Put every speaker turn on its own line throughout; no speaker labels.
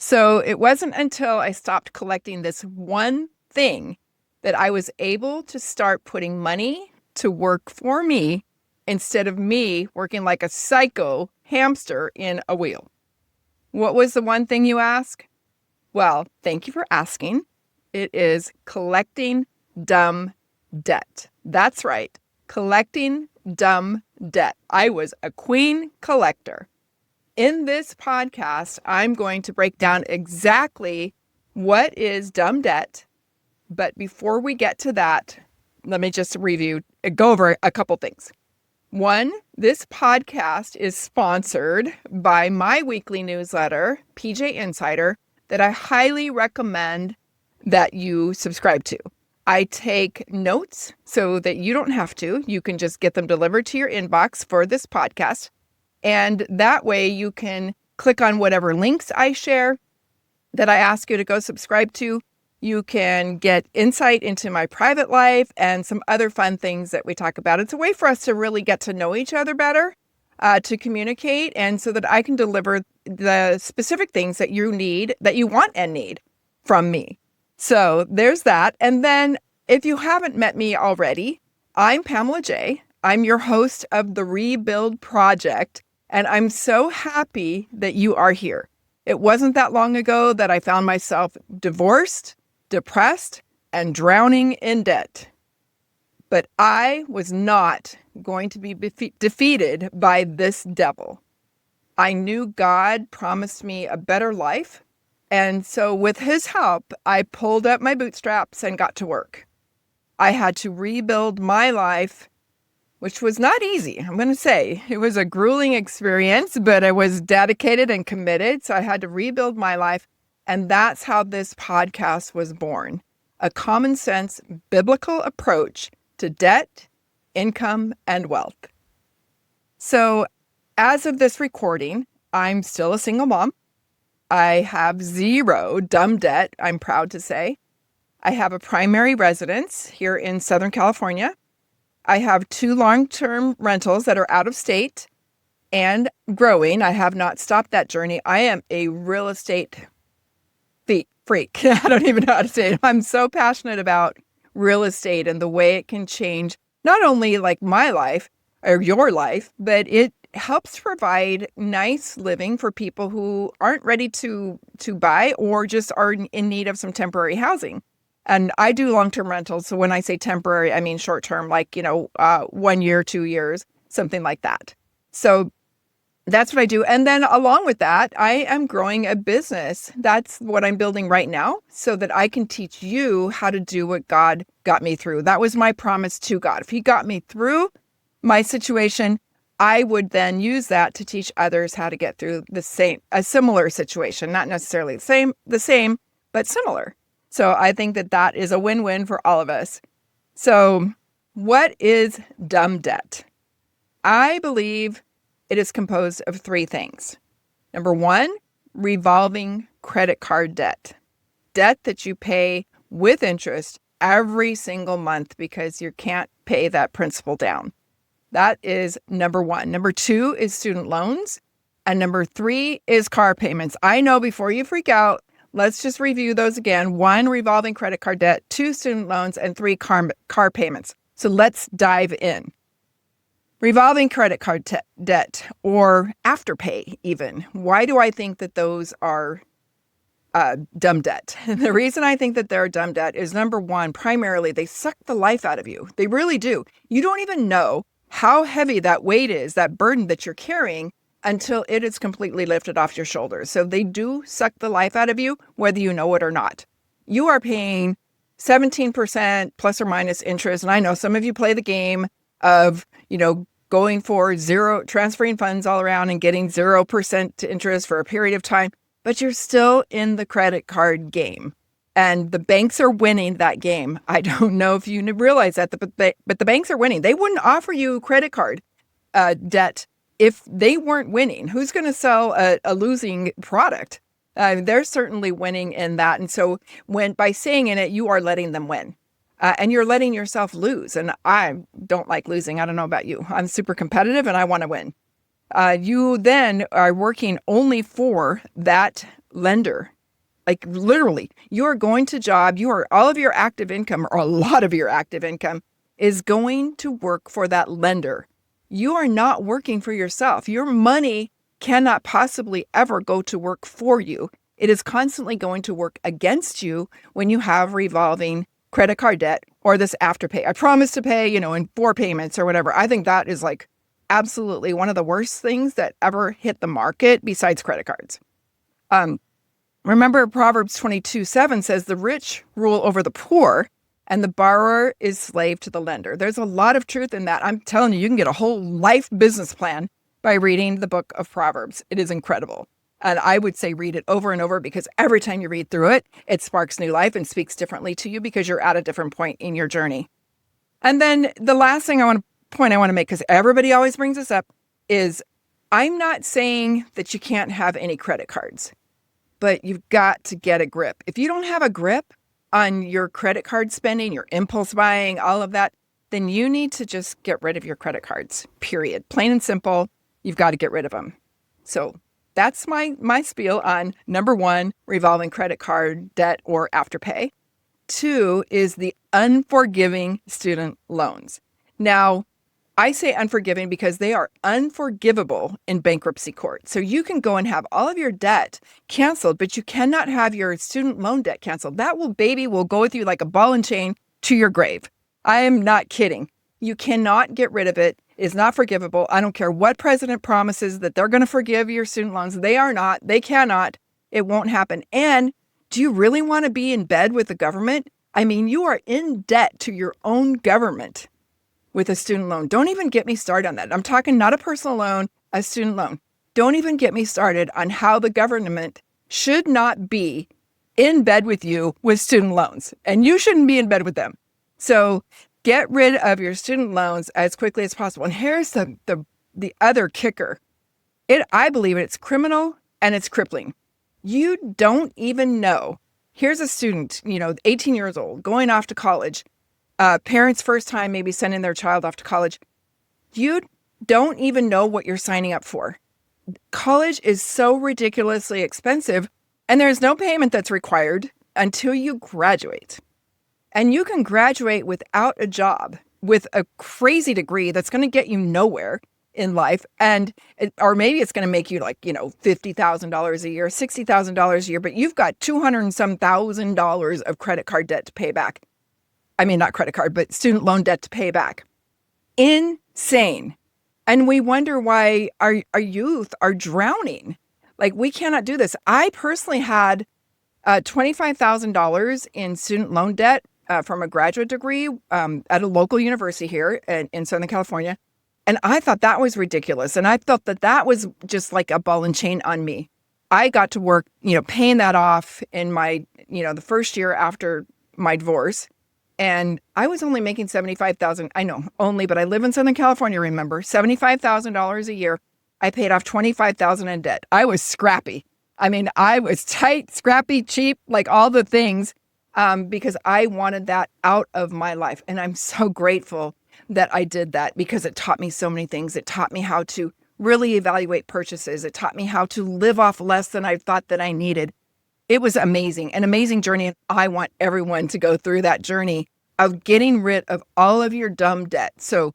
So it wasn't until I stopped collecting this one thing that I was able to start putting money to work for me instead of me working like a psycho hamster in a wheel. What was the one thing, you ask? Well, thank you for asking. It is collecting dumb debt. That's right, collecting dumb debt. I was a queen collector. In this podcast, I'm going to break down exactly what is dumb debt. But before we get to that, let me just go over a couple things. One, this podcast is sponsored by my weekly newsletter, PJ Insider, that I highly recommend that you subscribe to. I take notes so that you don't have to. You can just get them delivered to your inbox for this podcast. And that way you can click on whatever links I share that I ask you to go subscribe to. You can get insight into my private life and some other fun things that we talk about. It's a way for us to really get to know each other better, to communicate, and so that I can deliver the specific things that you need, that you want and need from me. So there's that. And then if you haven't met me already, I'm Pamela J. I'm your host of the Rebuild Project, and I'm so happy that you are here. It wasn't that long ago that I found myself divorced, depressed, and drowning in debt. But I was not going to be defeated by this devil. I knew God promised me a better life, and so with his help, I pulled up my bootstraps and got to work. I had to rebuild my life, which was not easy. I'm going to say it was a grueling experience, but I was dedicated and committed. So I had to rebuild my life. And that's how this podcast was born. A common sense biblical approach to debt, income, and wealth. So as of this recording, I'm still a single mom. I have zero dumb debt, I'm proud to say. I have a primary residence here in Southern California. I have 2 long-term rentals that are out of state and growing. I have not stopped that journey. I am a real estate freak. I don't even know how to say it. I'm so passionate about real estate and the way it can change not only like my life or your life, but it helps provide nice living for people who aren't ready to buy or just are in need of some temporary housing. And I do long-term rentals. So when I say temporary, I mean short-term, like, 1 year, 2 years, something like that. So that's what I do. And then along with that, I am growing a business. That's what I'm building right now so that I can teach you how to do what God got me through. That was my promise to God. If he got me through my situation, I would then use that to teach others how to get through a similar situation, not necessarily the same, but similar. So I think that that is a win-win for all of us. So what is dumb debt? I believe it is composed of 3 things. Number 1, revolving credit card debt. Debt that you pay with interest every single month because you can't pay that principal down. That is number 1. Number 2 is student loans. And number 3 is car payments. I know, before you freak out, let's just review those again. 1, revolving credit card debt. 2, student loans. And 3, car payments. So let's dive in. Revolving credit card debt, or Afterpay even. Why do I think that those are dumb debt? The reason I think that they're dumb debt is, number 1, primarily they suck the life out of you. They really do. You don't even know how heavy that weight is, that burden that you're carrying, until it is completely lifted off your shoulders. So they do suck the life out of you, whether you know it or not. You are paying 17% plus or minus interest. And I know some of you play the game of, going for zero, transferring funds all around and getting 0% interest for a period of time, but you're still in the credit card game. And the banks are winning that game. I don't know if you realize that, but the banks are winning. They wouldn't offer you credit card debt if they weren't winning. Who's going to sell a losing product? They're certainly winning in that. And so by saying in it, you are letting them win. And you're letting yourself lose. And I don't like losing. I don't know about you. I'm super competitive and I want to win. You then are working only for that lender. Like literally, you are going to job, all of your active income, or a lot of your active income is going to work for that lender. You are not working for yourself. Your money cannot possibly ever go to work for you. It is constantly going to work against you when you have revolving credit card debt or this afterpay. I promise to pay, in 4 payments or whatever. I think that is like absolutely one of the worst things that ever hit the market besides credit cards. Remember, Proverbs 22:7 says, the rich rule over the poor, and the borrower is slave to the lender. There's a lot of truth in that. I'm telling you, you can get a whole life business plan by reading the book of Proverbs. It is incredible. And I would say read it over and over, because every time you read through it, it sparks new life and speaks differently to you because you're at a different point in your journey. And then the last thing I want to make, because everybody always brings this up, is I'm not saying that you can't have any credit cards, but you've got to get a grip. If you don't have a grip on your credit card spending, your impulse buying, all of that, then you need to just get rid of your credit cards, period. Plain and simple, you've got to get rid of them. So that's my spiel on number 1, revolving credit card debt or afterpay. 2 is the unforgiving student loans. Now, I say unforgiving because they are unforgivable in bankruptcy court. So you can go and have all of your debt canceled, but you cannot have your student loan debt canceled. That will go with you like a ball and chain to your grave. I am not kidding. You cannot get rid of it. It's not forgivable. I don't care what president promises that they're going to forgive your student loans. They are not. They cannot. It won't happen. And do you really want to be in bed with the government? I mean, you are in debt to your own government with a student loan. Don't even get me started on that. I'm talking not a personal loan, a student loan. Don't even get me started on how the government should not be in bed with you with student loans, and you shouldn't be in bed with them. So get rid of your student loans as quickly as possible. And here's the other kicker. I believe it's criminal and it's crippling. You don't even know. Here's a student, 18 years old, going off to college. Parents' first time maybe sending their child off to college. You don't even know what you're signing up for. College is so ridiculously expensive, and there's no payment that's required until you graduate. And you can graduate without a job with a crazy degree that's going to get you nowhere in life. Or maybe it's going to make you $50,000 a year, $60,000 a year, but you've got $200 and some thousand of credit card debt to pay back. I mean, not credit card, but student loan debt to pay back. Insane. And we wonder why our youth are drowning. Like, we cannot do this. I personally had $25,000 in student loan debt from a graduate degree at a local university here in Southern California. And I thought that was ridiculous. And I felt that was just like a ball and chain on me. I got to work, paying that off in my, the first year after my divorce. And I was only making $75,000. I know, only, but I live in Southern California, remember, $75,000 a year. I paid off $25,000 in debt. I was scrappy. I mean, I was tight, scrappy, cheap, like all the things, because I wanted that out of my life. And I'm so grateful that I did that, because it taught me so many things. It taught me how to really evaluate purchases. It taught me how to live off less than I thought that I needed. It was amazing, an amazing journey. And I want everyone to go through that journey of getting rid of all of your dumb debt. So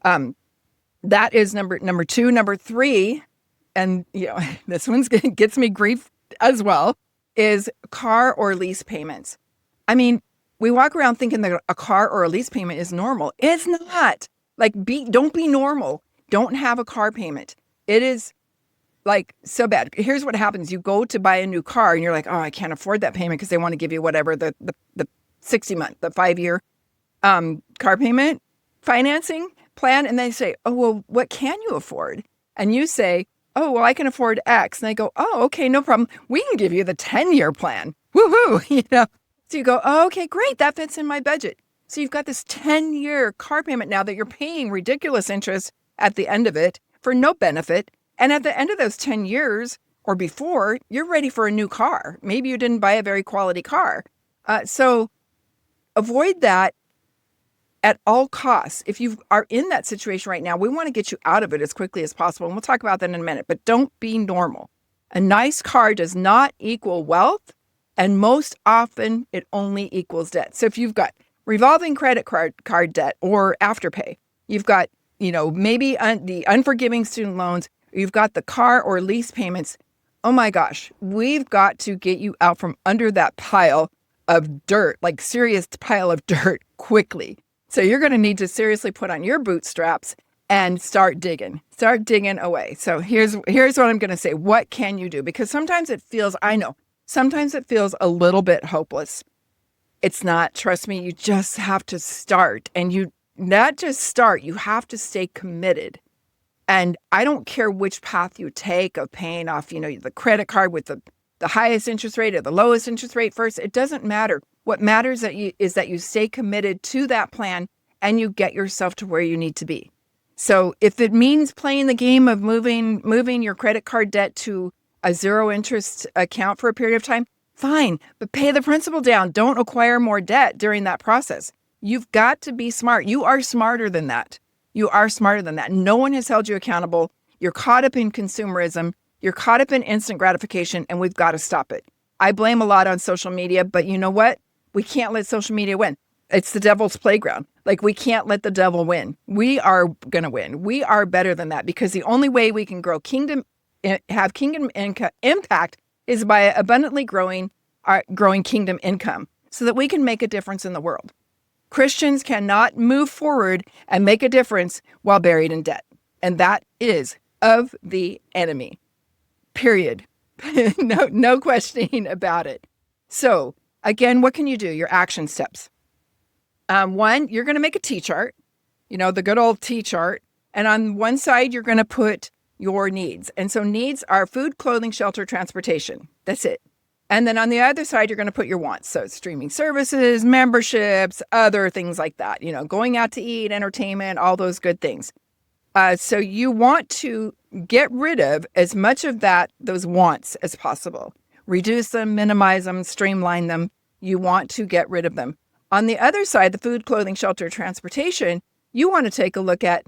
that is number 2. Number 3, and this one gets me grief as well, is car or lease payments. I mean, we walk around thinking that a car or a lease payment is normal. It's not. Don't be normal. Don't have a car payment. It is so bad. Here's what happens. You go to buy a new car and you're like, oh, I can't afford that payment, because they want to give you whatever, the 60-month, the 5-year car payment financing plan. And they say, oh, well, what can you afford? And you say, oh, well, I can afford X. And they go, oh, okay, no problem. We can give you the 10-year plan. Woohoo, So you go, oh, okay, great. That fits in my budget. So you've got this 10-year car payment now that you're paying ridiculous interest at the end of it for no benefit. And at the end of those 10 years or before, you're ready for a new car. Maybe you didn't buy a very quality car. So avoid that at all costs. If you are in that situation right now, we want to get you out of it as quickly as possible. And we'll talk about that in a minute, but don't be normal. A nice car does not equal wealth. And most often, it only equals debt. So if you've got revolving credit card debt or Afterpay, you've got, maybe the unforgiving student loans, you've got the car or lease payments. Oh my gosh, we've got to get you out from under that pile of dirt, like serious pile of dirt quickly. So you're going to need to seriously put on your bootstraps and start digging away. So here's what I'm going to say. What can you do? Because sometimes it feels a little bit hopeless. It's not, trust me, you just have to start, and you not just start, you have to stay committed. And I don't care which path you take of paying off, the credit card with the highest interest rate or the lowest interest rate first. It doesn't matter. What matters is that you stay committed to that plan and you get yourself to where you need to be. So if it means playing the game of moving your credit card debt to a zero interest account for a period of time, fine, but pay the principal down. Don't acquire more debt during that process. You've got to be smart. You are smarter than that. You are smarter than that. No one has held you accountable. You're caught up in consumerism. You're caught up in instant gratification, and we've got to stop it. I blame a lot on social media, but you know what? We can't let social media win. It's the devil's playground. Like, we can't let the devil win. We are going to win. We are better than that, because the only way we can have kingdom impact is by abundantly growing kingdom income so that we can make a difference in the world. Christians cannot move forward and make a difference while buried in debt. And that is of the enemy. Period. No questioning about it. So again, what can you do? Your action steps. One, you're going to make a T-chart, the good old T-chart. And on one side, you're going to put your needs. And so needs are food, clothing, shelter, transportation. That's it. And then on the other side, you're going to put your wants. So streaming services, memberships, other things like that, going out to eat, entertainment, all those good things. So you want to get rid of as much of those wants as possible. Reduce them, minimize them, streamline them. You want to get rid of them. On the other side, the food, clothing, shelter, transportation, you want to take a look at,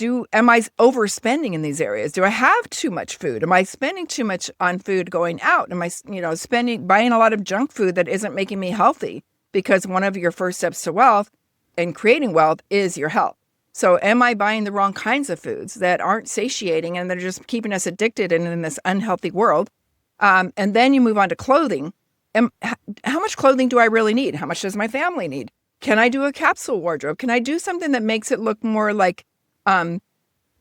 am I overspending in these areas? Do I have too much food? Am I spending too much on food going out? Am I, buying a lot of junk food that isn't making me healthy? Because one of your first steps to wealth and creating wealth is your health. So am I buying the wrong kinds of foods that aren't satiating and they're just keeping us addicted and in this unhealthy world? And then you move on to clothing. How much clothing do I really need? How much does my family need? Can I do a capsule wardrobe? Can I do something that makes it look more like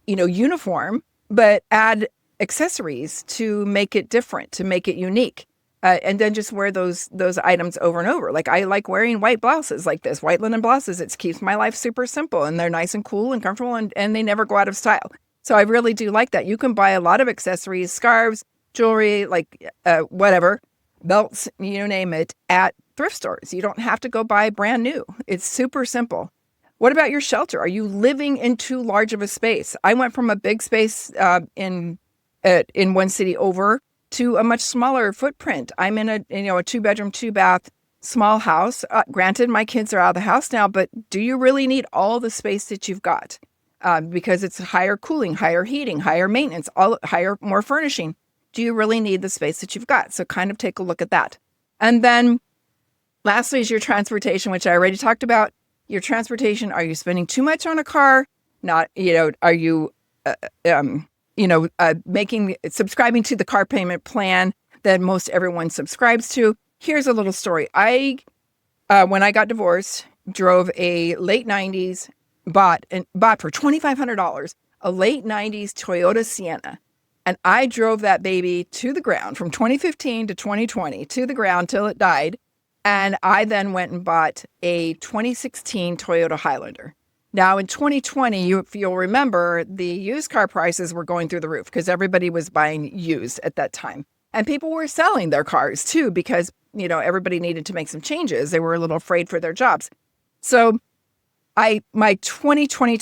uniform, but add accessories to make it different, to make it unique. And then just wear those items over and over. Like, I like wearing white blouses like this, white linen blouses. It keeps my life super simple, and they're nice and cool and comfortable, and they never go out of style. So I really do like that. You can buy a lot of accessories, scarves, jewelry, like whatever, belts, you name it, at thrift stores. You don't have to go buy brand new. It's super simple. What about your shelter? Are you living in too large of a space? I went from a big space in one city over to a much smaller footprint. I'm in a 2-bedroom, 2-bath small house. Granted, my kids are out of the house now, but do you really need all the space that you've got? Because it's higher cooling, higher heating, higher maintenance, more furnishing. Do you really need the space that you've got? So kind of take a look at that. And then lastly is your transportation, which I already talked about. Your transportation, are you spending too much on a car? Not, are you, subscribing to the car payment plan that most everyone subscribes to? Here's a little story. When I got divorced, drove a late 90s, bought for $2,500, a late 90s Toyota Sienna. And I drove that baby to the ground from 2015 to 2020, to the ground till it died. And I then went and bought a 2016 Toyota Highlander. Now in 2020, if you'll remember, the used car prices were going through the roof because everybody was buying used at that time. And people were selling their cars too because, everybody needed to make some changes. They were a little afraid for their jobs. So my 2016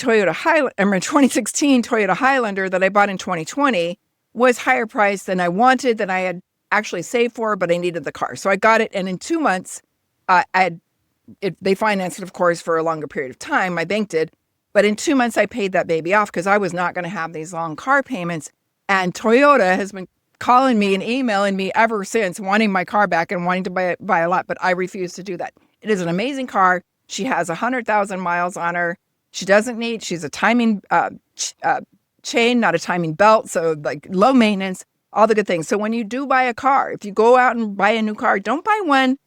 Toyota Highlander that I bought in 2020 was higher priced than I wanted, than I had actually saved for, but I needed the car. So I got it. And in 2 months, they financed it, of course, for a longer period of time. My bank did. But in 2 months, I paid that baby off because I was not going to have these long car payments. And Toyota has been calling me and emailing me ever since, wanting my car back and wanting to buy a lot, but I refuse to do that. It is an amazing car. She has 100,000 miles on her. She's a timing chain, not a timing belt. So like low maintenance, all the good things. So when you do buy a car, if you go out and buy a new car, don't buy one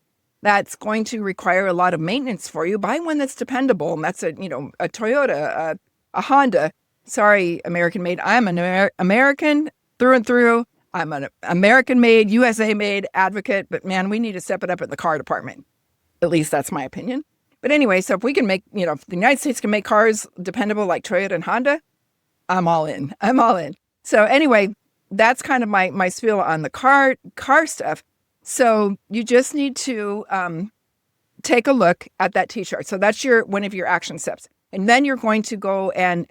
that's going to require a lot of maintenance for you. Buy one that's dependable. And that's a Toyota, a Honda. Sorry, American made. I'm an American through and through. I'm an American made, USA made advocate, but man, we need to step it up at the car department. At least that's my opinion. But anyway, so if we can make, if the United States can make cars dependable like Toyota and Honda, I'm all in. I'm all in. So anyway, that's kind of my spiel on the car stuff. So you just need to take a look at that T-chart. So that's one of your action steps. And then you're going to go and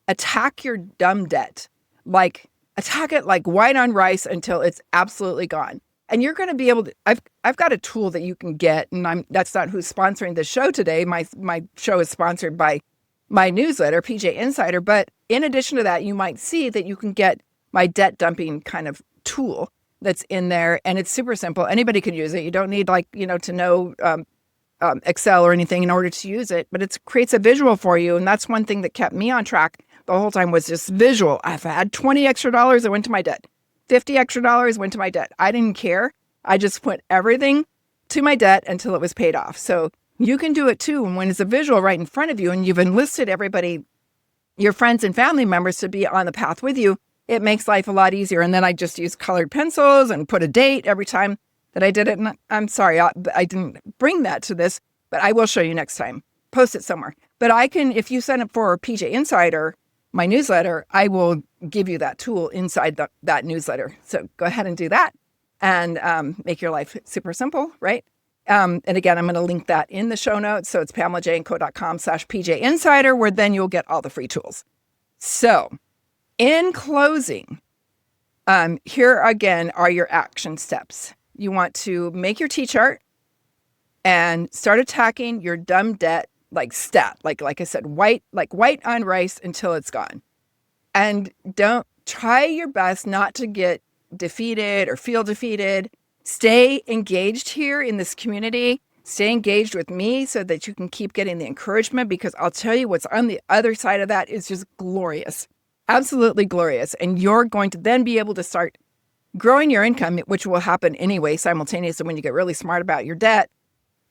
attack your dumb debt. Like attack it like white on rice until it's absolutely gone. And you're going to be able to, I've got a tool that you can get, and that's not who's sponsoring the show today. My show is sponsored by my newsletter, PJ Insider. But in addition to that, you might see that you can get my debt dumping kind of tool that's in there. And it's super simple. Anybody can use it. You don't need to know Excel or anything in order to use it, but it creates a visual for you. And that's one thing that kept me on track the whole time was just visual. I've had $20 extra that went to my debt. $50 extra went to my debt. I didn't care. I just put everything to my debt until it was paid off. So you can do it too. And when it's a visual right in front of you and you've enlisted everybody, your friends and family members to be on the path with you, it makes life a lot easier. And then I just use colored pencils and put a date every time that I did it. And I'm sorry, I didn't bring that to this, but I will show you next time. Post it somewhere. But I can, if you sign up for PJ Insider, my newsletter, I will give you that tool inside that newsletter. So go ahead and do that and make your life super simple, right? And again, I'm going to link that in the show notes. So it's PamelaJandCo.com/PJ Insider, where then you'll get all the free tools. So in closing, here again are your action steps. You want to make your T-chart and start attacking your dumb debt like I said, white on rice until it's gone. And don't try your best not to get defeated or feel defeated. Stay engaged here in this community. Stay engaged with me so that you can keep getting the encouragement, because I'll tell you what's on the other side of that is just glorious. Absolutely glorious. And you're going to then be able to start growing your income, which will happen anyway simultaneously when you get really smart about your debt,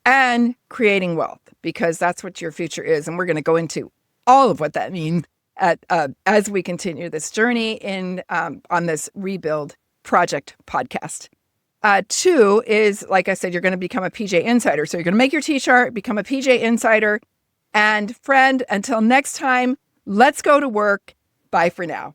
and creating wealth, because that's what your future is. And we're going to go into all of what that means as we continue this journey on this Rebuild Project podcast. 2 is, like I said, you're going to become a PJ Insider. So you're going to make your T-chart, become a PJ Insider. And friend, until next time, let's go to work. Bye for now.